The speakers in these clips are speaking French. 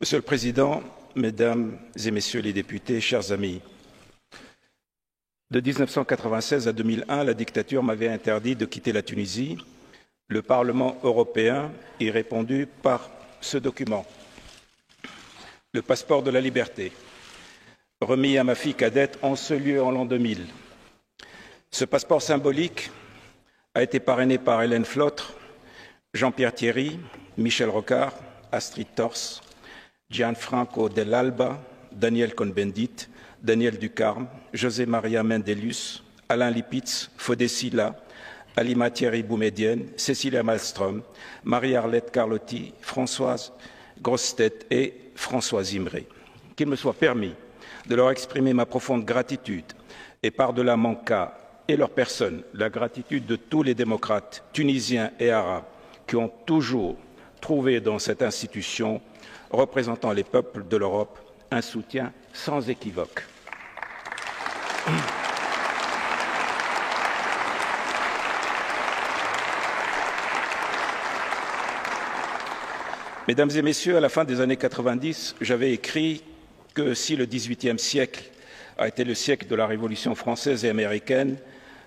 Monsieur le Président, Mesdames et Messieurs les députés, chers amis, de 1996 à 2001, la dictature m'avait interdit de quitter la Tunisie. Le Parlement européen y répondit par ce document, le passeport de la liberté, remis à ma fille cadette en ce lieu en l'an 2000. Ce passeport symbolique a été parrainé par Hélène Flotre, Jean-Pierre Thierry, Michel Rocard, Astrid Tors, Gianfranco Dell'Alba, Daniel Cohn-Bendit, Daniel Ducarme, José Maria Mendelus, Alain Lipitz, Fodé Silla, Alima Thierry Boumedienne, Cécilia Malmström, Marie-Arlette Carlotti, Françoise Grossetête et Françoise Imré. Qu'il me soit permis de leur exprimer ma profonde gratitude et par-delà mon cas et leur personne, la gratitude de tous les démocrates tunisiens et arabes qui ont toujours trouvé dans cette institution représentant les peuples de l'Europe un soutien sans équivoque. Mesdames et Messieurs, à la fin des années 90, j'avais écrit que si le XVIIIe siècle a été le siècle de la Révolution française et américaine,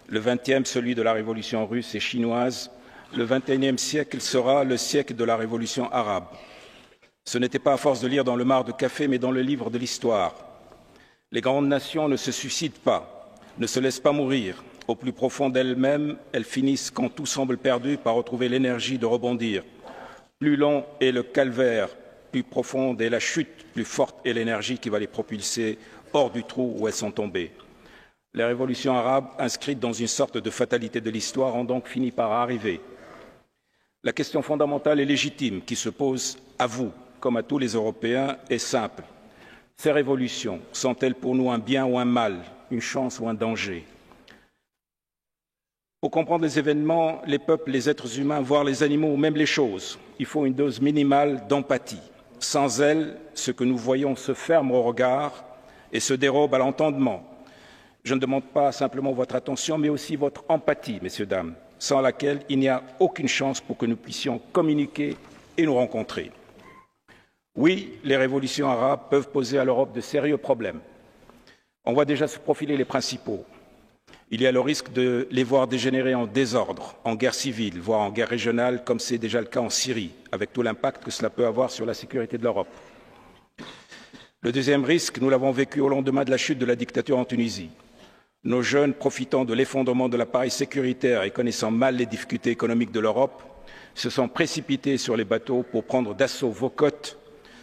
le XXe celui de la Révolution russe et chinoise, le XXIe siècle sera le siècle de la Révolution arabe. Ce n'était pas à force de lire dans le marc de café, mais dans le livre de l'histoire. Les grandes nations ne se suicident pas, ne se laissent pas mourir. Au plus profond d'elles-mêmes, elles finissent, quand tout semble perdu, par retrouver l'énergie de rebondir. Plus long est le calvaire, plus profonde est la chute, plus forte est l'énergie qui va les propulser hors du trou où elles sont tombées. Les révolutions arabes, inscrites dans une sorte de fatalité de l'histoire, ont donc fini par arriver. La question fondamentale et légitime qui se pose à vous, comme à tous les Européens, est simple. Ces révolutions sont-elles pour nous un bien ou un mal, une chance ou un danger? Pour comprendre les événements, les peuples, les êtres humains, voire les animaux ou même les choses, il faut une dose minimale d'empathie. Sans elle, ce que nous voyons se ferme au regard et se dérobe à l'entendement. Je ne demande pas simplement votre attention, mais aussi votre empathie, messieurs, dames, sans laquelle il n'y a aucune chance pour que nous puissions communiquer et nous rencontrer. Oui, les révolutions arabes peuvent poser à l'Europe de sérieux problèmes. On voit déjà se profiler les principaux. Il y a le risque de les voir dégénérer en désordre, en guerre civile, voire en guerre régionale, comme c'est déjà le cas en Syrie, avec tout l'impact que cela peut avoir sur la sécurité de l'Europe. Le deuxième risque, nous l'avons vécu au lendemain de la chute de la dictature en Tunisie. Nos jeunes, profitant de l'effondrement de l'appareil sécuritaire et connaissant mal les difficultés économiques de l'Europe, se sont précipités sur les bateaux pour prendre d'assaut vos côtes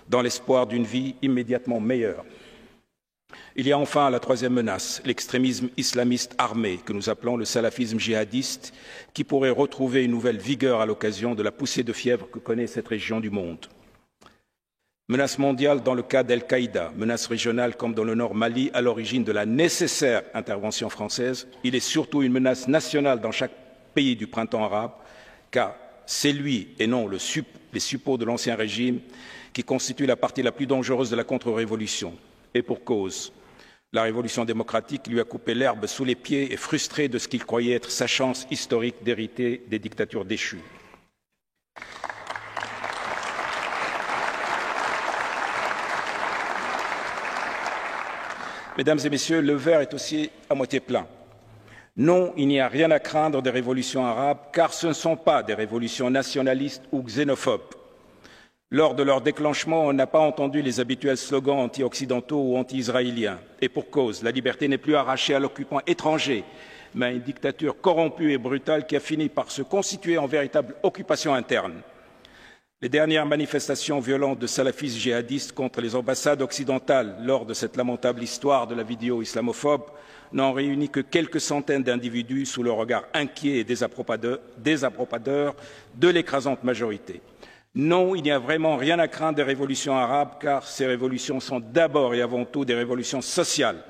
dans l'espoir d'une vie immédiatement meilleure. Il y a enfin la troisième menace, l'extrémisme islamiste armé, que nous appelons le salafisme djihadiste, qui pourrait retrouver une nouvelle vigueur à l'occasion de la poussée de fièvre que connaît cette région du monde. Menace mondiale dans le cas d'Al-Qaïda, menace régionale comme dans le nord Mali, à l'origine de la nécessaire intervention française. Il est surtout une menace nationale dans chaque pays du printemps arabe, car c'est lui et non les suppôts de l'ancien régime qui constitue la partie la plus dangereuse de la contre-révolution. Et pour cause, la révolution démocratique lui a coupé l'herbe sous les pieds et frustré de ce qu'il croyait être sa chance historique d'hériter des dictatures déchues. Mesdames et Messieurs, le verre est aussi à moitié plein. Non, il n'y a rien à craindre des révolutions arabes, car ce ne sont pas des révolutions nationalistes ou xénophobes. Lors de leur déclenchement, on n'a pas entendu les habituels slogans anti-occidentaux ou anti-israéliens. Et pour cause, la liberté n'est plus arrachée à l'occupant étranger, mais à une dictature corrompue et brutale qui a fini par se constituer en véritable occupation interne. Les dernières manifestations violentes de salafistes djihadistes contre les ambassades occidentales lors de cette lamentable histoire de la vidéo islamophobe n'ont réuni que quelques centaines d'individus sous le regard inquiet et désapprobateur de l'écrasante majorité. Non, il n'y a vraiment rien à craindre des révolutions arabes, car ces révolutions sont d'abord et avant tout des révolutions sociales,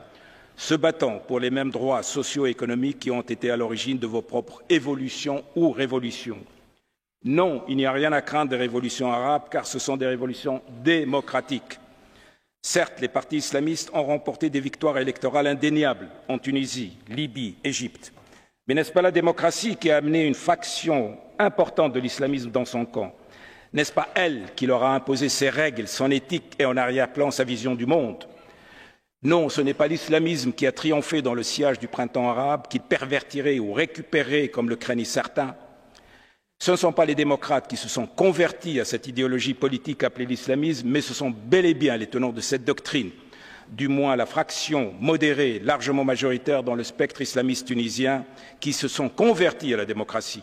se battant pour les mêmes droits socio-économiques qui ont été à l'origine de vos propres évolutions ou révolutions. Non, il n'y a rien à craindre des révolutions arabes, car ce sont des révolutions démocratiques. Certes, les partis islamistes ont remporté des victoires électorales indéniables en Tunisie, Libye, Égypte. Mais n'est-ce pas la démocratie qui a amené une faction importante de l'islamisme dans son camp? N'est-ce pas elle qui leur a imposé ses règles, son éthique et en arrière-plan sa vision du monde? Non, ce n'est pas l'islamisme qui a triomphé dans le sillage du printemps arabe, qu'il pervertirait ou récupérerait comme le craignent certains. Ce ne sont pas les démocrates qui se sont convertis à cette idéologie politique appelée l'islamisme, mais ce sont bel et bien les tenants de cette doctrine, du moins la fraction modérée, largement majoritaire dans le spectre islamiste tunisien, qui se sont convertis à la démocratie.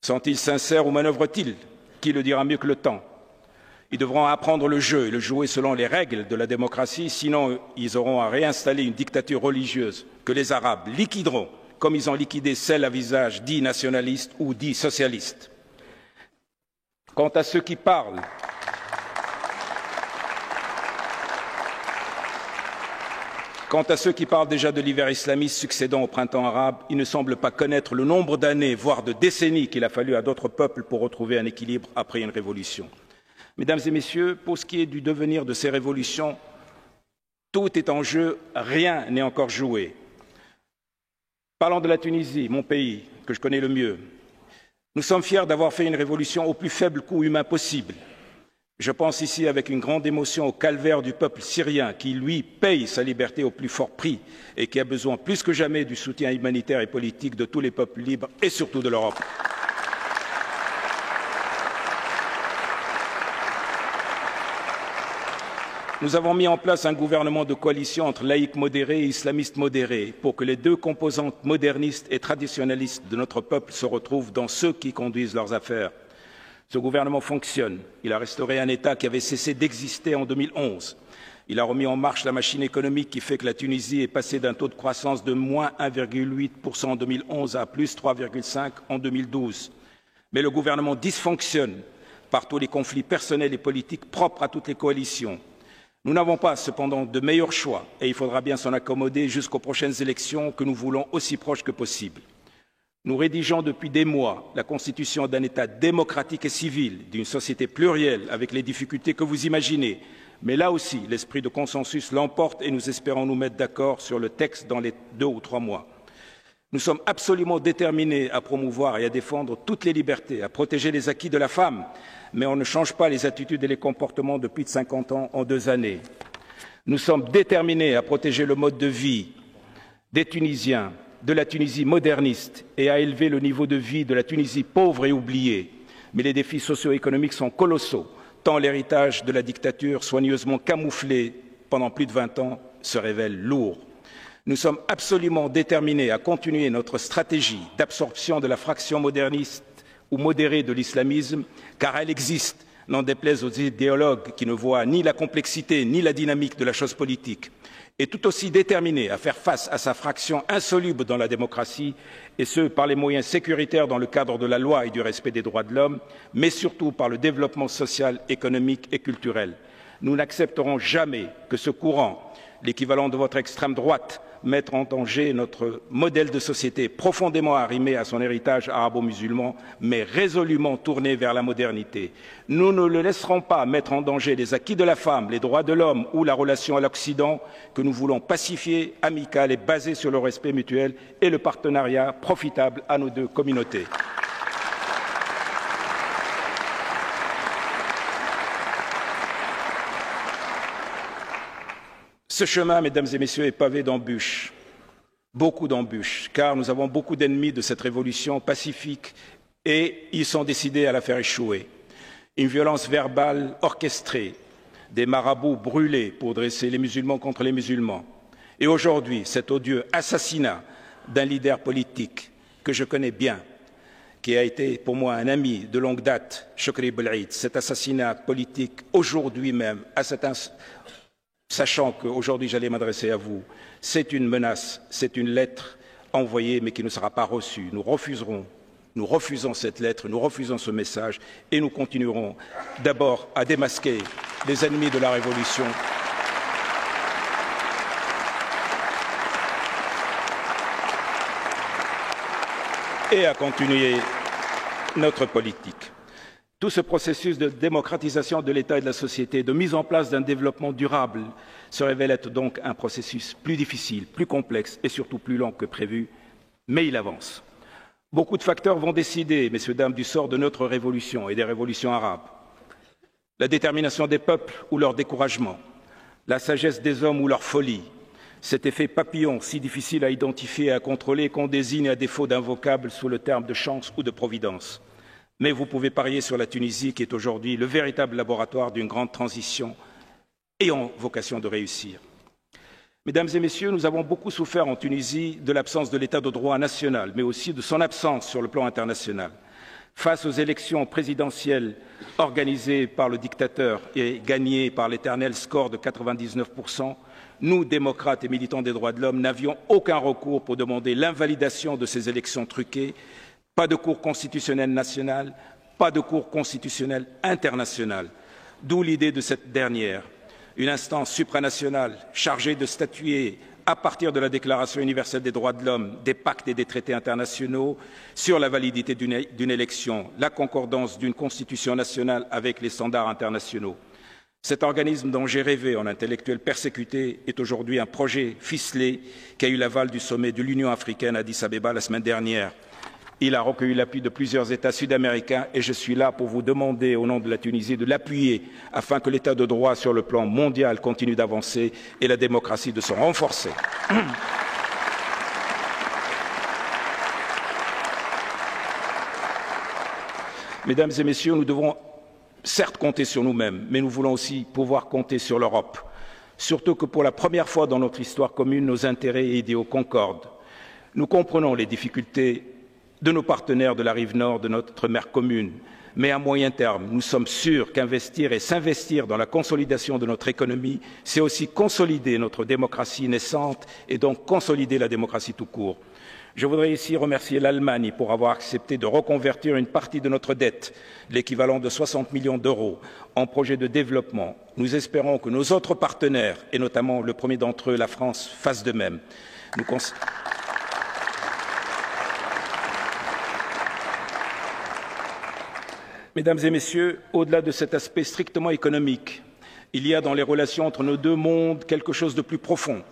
Sont-ils sincères ou manœuvrent-ils? Qui le dira mieux que le temps? Ils devront apprendre le jeu et le jouer selon les règles de la démocratie, sinon ils auront à réinstaller une dictature religieuse que les Arabes liquideront, comme ils ont liquidé celle à visage dit nationaliste ou dit socialiste. Quant à ceux qui parlent déjà de l'hiver islamiste succédant au printemps arabe, ils ne semblent pas connaître le nombre d'années, voire de décennies qu'il a fallu à d'autres peuples pour retrouver un équilibre après une révolution. Mesdames et messieurs, pour ce qui est du devenir de ces révolutions, tout est en jeu, rien n'est encore joué. Parlons de la Tunisie, mon pays, que je connais le mieux. Nous sommes fiers d'avoir fait une révolution au plus faible coût humain possible. Je pense ici avec une grande émotion au calvaire du peuple syrien qui, lui, paye sa liberté au plus fort prix et qui a besoin plus que jamais du soutien humanitaire et politique de tous les peuples libres et surtout de l'Europe. Nous avons mis en place un gouvernement de coalition entre laïcs modérés et islamistes modérés pour que les deux composantes modernistes et traditionnalistes de notre peuple se retrouvent dans ceux qui conduisent leurs affaires. Ce gouvernement fonctionne. Il a restauré un État qui avait cessé d'exister en 2011. Il a remis en marche la machine économique qui fait que la Tunisie est passée d'un taux de croissance de moins 1,8% en 2011 à plus 3,5% en 2012. Mais le gouvernement dysfonctionne par tous les conflits personnels et politiques propres à toutes les coalitions. Nous n'avons pas cependant de meilleur choix et il faudra bien s'en accommoder jusqu'aux prochaines élections que nous voulons aussi proches que possible. Nous rédigeons depuis des mois la constitution d'un État démocratique et civil, d'une société plurielle avec les difficultés que vous imaginez. Mais là aussi, l'esprit de consensus l'emporte et nous espérons nous mettre d'accord sur le texte dans les 2 ou 3 mois. Nous sommes absolument déterminés à promouvoir et à défendre toutes les libertés, à protéger les acquis de la femme, mais on ne change pas les attitudes et les comportements de plus de 50 ans en 2 années. Nous sommes déterminés à protéger le mode de vie des Tunisiens, de la Tunisie moderniste et à élever le niveau de vie de la Tunisie pauvre et oubliée. Mais les défis socio-économiques sont colossaux, tant l'héritage de la dictature soigneusement camouflé pendant plus de 20 ans se révèle lourd. Nous sommes absolument déterminés à continuer notre stratégie d'absorption de la fraction moderniste ou modérée de l'islamisme, car elle existe, n'en déplaise aux idéologues qui ne voient ni la complexité ni la dynamique de la chose politique, et tout aussi déterminés à faire face à sa fraction insoluble dans la démocratie, et ce par les moyens sécuritaires dans le cadre de la loi et du respect des droits de l'homme, mais surtout par le développement social, économique et culturel. Nous n'accepterons jamais que ce courant, l'équivalent de votre extrême droite, mette en danger notre modèle de société profondément arrimé à son héritage arabo-musulman, mais résolument tourné vers la modernité. Nous ne le laisserons pas mettre en danger les acquis de la femme, les droits de l'homme ou la relation à l'Occident que nous voulons pacifier, amicale et basée sur le respect mutuel et le partenariat profitable à nos 2 communautés. Ce chemin, mesdames et messieurs, est pavé d'embûches, beaucoup d'embûches, car nous avons beaucoup d'ennemis de cette révolution pacifique et ils sont décidés à la faire échouer. Une violence verbale orchestrée, des marabouts brûlés pour dresser les musulmans contre les musulmans. Et aujourd'hui, cet odieux assassinat d'un leader politique que je connais bien, qui a été pour moi un ami de longue date, Chokri Belhaïd, cet assassinat politique aujourd'hui même, à cet instant, sachant qu'aujourd'hui j'allais m'adresser à vous, c'est une menace, c'est une lettre envoyée mais qui ne sera pas reçue. Nous refusons cette lettre, nous refusons ce message et nous continuerons d'abord à démasquer les ennemis de la Révolution. Et à continuer notre politique. Tout ce processus de démocratisation de l'État et de la société, de mise en place d'un développement durable, se révèle être donc un processus plus difficile, plus complexe et surtout plus lent que prévu, mais il avance. Beaucoup de facteurs vont décider, messieurs, dames, du sort de notre révolution et des révolutions arabes. La détermination des peuples ou leur découragement, la sagesse des hommes ou leur folie, cet effet papillon si difficile à identifier et à contrôler qu'on désigne à défaut d'un vocable sous le terme de chance ou de providence. Mais vous pouvez parier sur la Tunisie qui est aujourd'hui le véritable laboratoire d'une grande transition ayant vocation de réussir. Mesdames et messieurs, nous avons beaucoup souffert en Tunisie de l'absence de l'état de droit national, mais aussi de son absence sur le plan international. Face aux élections présidentielles organisées par le dictateur et gagnées par l'éternel score de 99%, nous, démocrates et militants des droits de l'homme, n'avions aucun recours pour demander l'invalidation de ces élections truquées. Pas de Cour constitutionnelle nationale, pas de Cour constitutionnelle internationale. D'où l'idée de cette dernière, une instance supranationale chargée de statuer à partir de la Déclaration universelle des droits de l'homme, des pactes et des traités internationaux sur la validité d'une élection, la concordance d'une constitution nationale avec les standards internationaux. Cet organisme dont j'ai rêvé en intellectuel persécuté est aujourd'hui un projet ficelé qui a eu l'aval du sommet de l'Union africaine à Addis Abeba la semaine dernière. Il a recueilli l'appui de plusieurs États sud-américains et je suis là pour vous demander, au nom de la Tunisie, de l'appuyer afin que l'état de droit sur le plan mondial continue d'avancer et la démocratie de se renforcer. Mesdames et messieurs, nous devons certes compter sur nous-mêmes, mais nous voulons aussi pouvoir compter sur l'Europe. Surtout que pour la première fois dans notre histoire commune, nos intérêts et idéaux concordent. Nous comprenons les difficultés de nos partenaires de la rive nord de notre mer commune. Mais à moyen terme, nous sommes sûrs qu'investir et s'investir dans la consolidation de notre économie, c'est aussi consolider notre démocratie naissante et donc consolider la démocratie tout court. Je voudrais ici remercier l'Allemagne pour avoir accepté de reconvertir une partie de notre dette, l'équivalent de 60 millions d'euros, en projet de développement. Nous espérons que nos autres partenaires, et notamment le premier d'entre eux, la France, fassent de même. Mesdames et messieurs, au-delà de cet aspect strictement économique, il y a dans les relations entre nos deux mondes quelque chose de plus profond.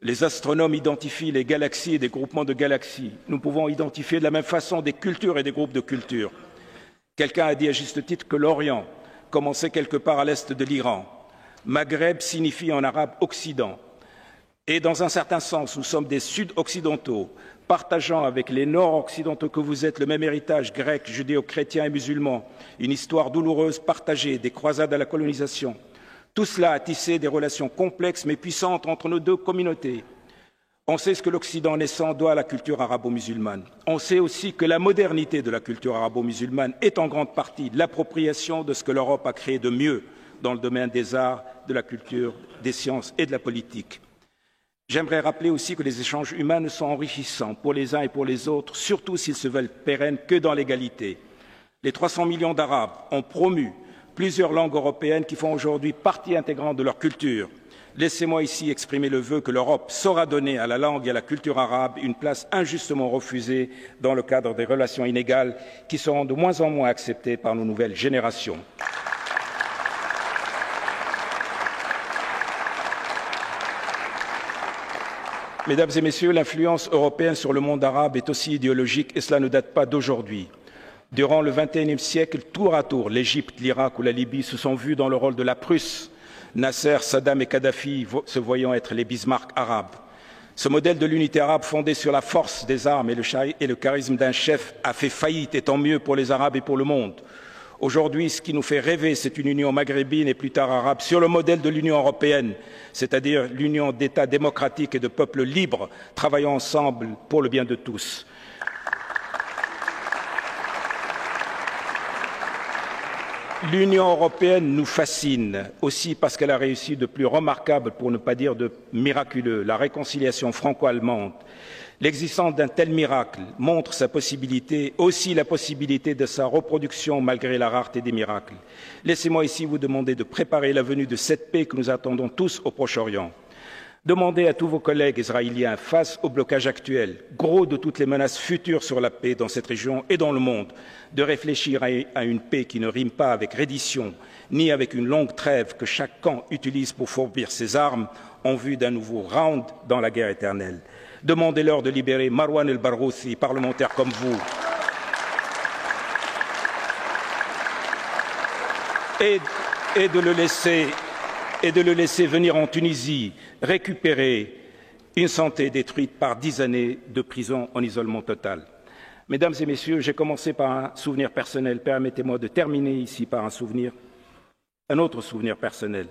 Les astronomes identifient les galaxies et des groupements de galaxies. Nous pouvons identifier de la même façon des cultures et des groupes de cultures. Quelqu'un a dit à juste titre que l'Orient commençait quelque part à l'est de l'Iran. Maghreb signifie en arabe Occident. Et dans un certain sens, nous sommes des Sud-Occidentaux, partageant avec les Nord-Occidentaux que vous êtes le même héritage grec, judéo-chrétien et musulman, une histoire douloureuse partagée, des croisades à la colonisation. Tout cela a tissé des relations complexes mais puissantes entre nos deux communautés. On sait ce que l'Occident naissant doit à la culture arabo-musulmane. On sait aussi que la modernité de la culture arabo-musulmane est en grande partie l'appropriation de ce que l'Europe a créé de mieux dans le domaine des arts, de la culture, des sciences et de la politique. J'aimerais rappeler aussi que les échanges humains ne sont enrichissants pour les uns et pour les autres, surtout s'ils se veulent pérennes, que dans l'égalité. Les 300 millions d'Arabes ont promu plusieurs langues européennes qui font aujourd'hui partie intégrante de leur culture. Laissez-moi ici exprimer le vœu que l'Europe saura donner à la langue et à la culture arabe une place injustement refusée dans le cadre des relations inégales qui seront de moins en moins acceptées par nos nouvelles générations. Mesdames et messieurs, l'influence européenne sur le monde arabe est aussi idéologique et cela ne date pas d'aujourd'hui. Durant le XXIe siècle, tour à tour, l'Égypte, l'Irak ou la Libye se sont vus dans le rôle de la Prusse, Nasser, Saddam et Kadhafi se voyant être les Bismarck arabes. Ce modèle de l'unité arabe fondé sur la force des armes et le charisme d'un chef a fait faillite, et tant mieux pour les Arabes et pour le monde. Aujourd'hui, ce qui nous fait rêver, c'est une union maghrébine et plus tard arabe sur le modèle de l'Union européenne, c'est-à-dire l'union d'États démocratiques et de peuples libres travaillant ensemble pour le bien de tous. L'Union européenne nous fascine aussi parce qu'elle a réussi de plus remarquable, pour ne pas dire de miraculeux, la réconciliation franco-allemande. L'existence d'un tel miracle montre sa possibilité, aussi la possibilité de sa reproduction malgré la rareté des miracles. Laissez-moi ici vous demander de préparer la venue de cette paix que nous attendons tous au Proche-Orient. Demandez à tous vos collègues israéliens, face au blocage actuel, gros de toutes les menaces futures sur la paix dans cette région et dans le monde, de réfléchir à une paix qui ne rime pas avec reddition, ni avec une longue trêve que chaque camp utilise pour fourbir ses armes en vue d'un nouveau round dans la guerre éternelle. Demandez-leur de libérer Marwan el-Barghouthi, parlementaire comme vous, et de le laisser venir en Tunisie récupérer une santé détruite par 10 années de prison en isolement total. Mesdames et messieurs, j'ai commencé par un souvenir personnel. Permettez-moi de terminer ici par un autre souvenir personnel.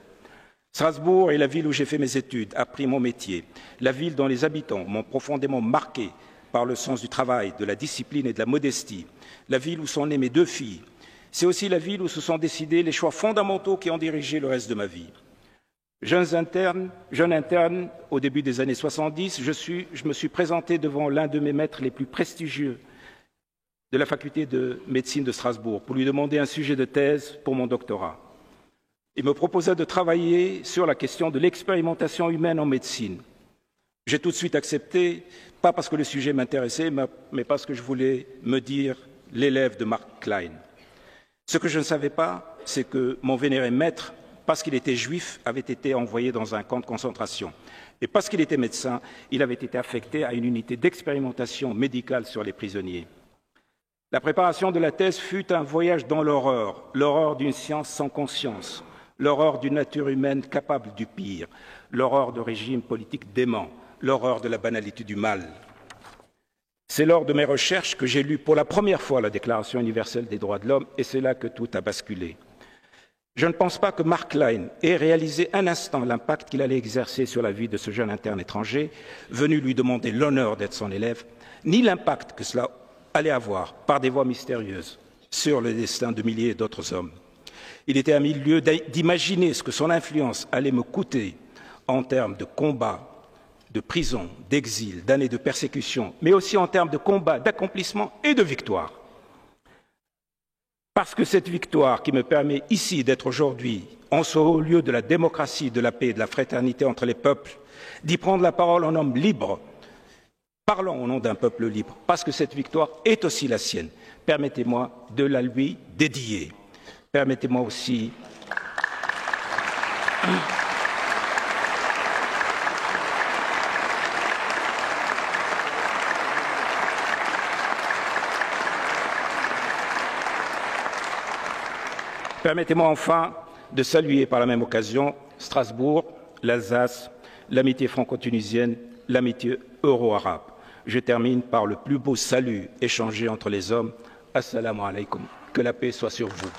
Strasbourg est la ville où j'ai fait mes études, appris mon métier, la ville dont les habitants m'ont profondément marqué par le sens du travail, de la discipline et de la modestie, la ville où sont nées mes 2 filles. C'est aussi la ville où se sont décidés les choix fondamentaux qui ont dirigé le reste de ma vie. Jeune interne, au début des années 70, je me suis présenté devant l'un de mes maîtres les plus prestigieux de la faculté de médecine de Strasbourg pour lui demander un sujet de thèse pour mon doctorat. Il me proposa de travailler sur la question de l'expérimentation humaine en médecine. J'ai tout de suite accepté, pas parce que le sujet m'intéressait, mais parce que je voulais me dire l'élève de Mark Klein. Ce que je ne savais pas, c'est que mon vénéré maître, parce qu'il était juif, avait été envoyé dans un camp de concentration. Et parce qu'il était médecin, il avait été affecté à une unité d'expérimentation médicale sur les prisonniers. La préparation de la thèse fut un voyage dans l'horreur, l'horreur d'une science sans conscience, l'horreur d'une nature humaine capable du pire, l'horreur de régimes politiques déments, l'horreur de la banalité du mal. C'est lors de mes recherches que j'ai lu pour la première fois la Déclaration universelle des droits de l'homme, et c'est là que tout a basculé. Je ne pense pas que Mark Klein ait réalisé un instant l'impact qu'il allait exercer sur la vie de ce jeune interne étranger, venu lui demander l'honneur d'être son élève, ni l'impact que cela allait avoir, par des voies mystérieuses, sur le destin de milliers d'autres hommes. Il était à 1000 lieues d'imaginer ce que son influence allait me coûter en termes de combat, de prison, d'exil, d'années de persécution, mais aussi en termes de combat, d'accomplissement et de victoire. Parce que cette victoire qui me permet ici d'être aujourd'hui en ce haut lieu de la démocratie, de la paix et de la fraternité entre les peuples, d'y prendre la parole en homme libre, parlons au nom d'un peuple libre, parce que cette victoire est aussi la sienne. Permettez-moi de la lui dédier. Permettez-moi aussi Permettez-moi enfin de saluer par la même occasion Strasbourg, l'Alsace, l'amitié franco-tunisienne, l'amitié euro-arabe. Je termine par le plus beau salut échangé entre les hommes. Assalamu alaikum. Que la paix soit sur vous.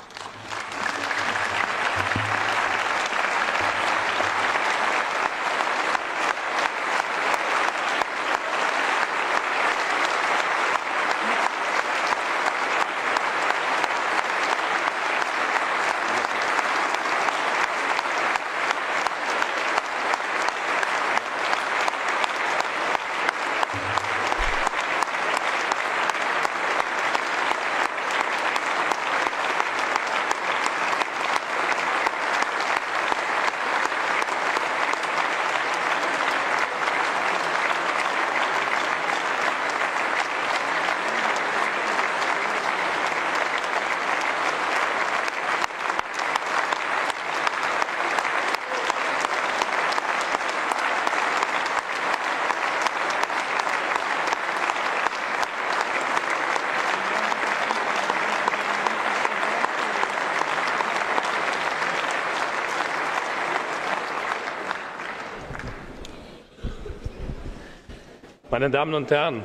Meine Damen und Herren!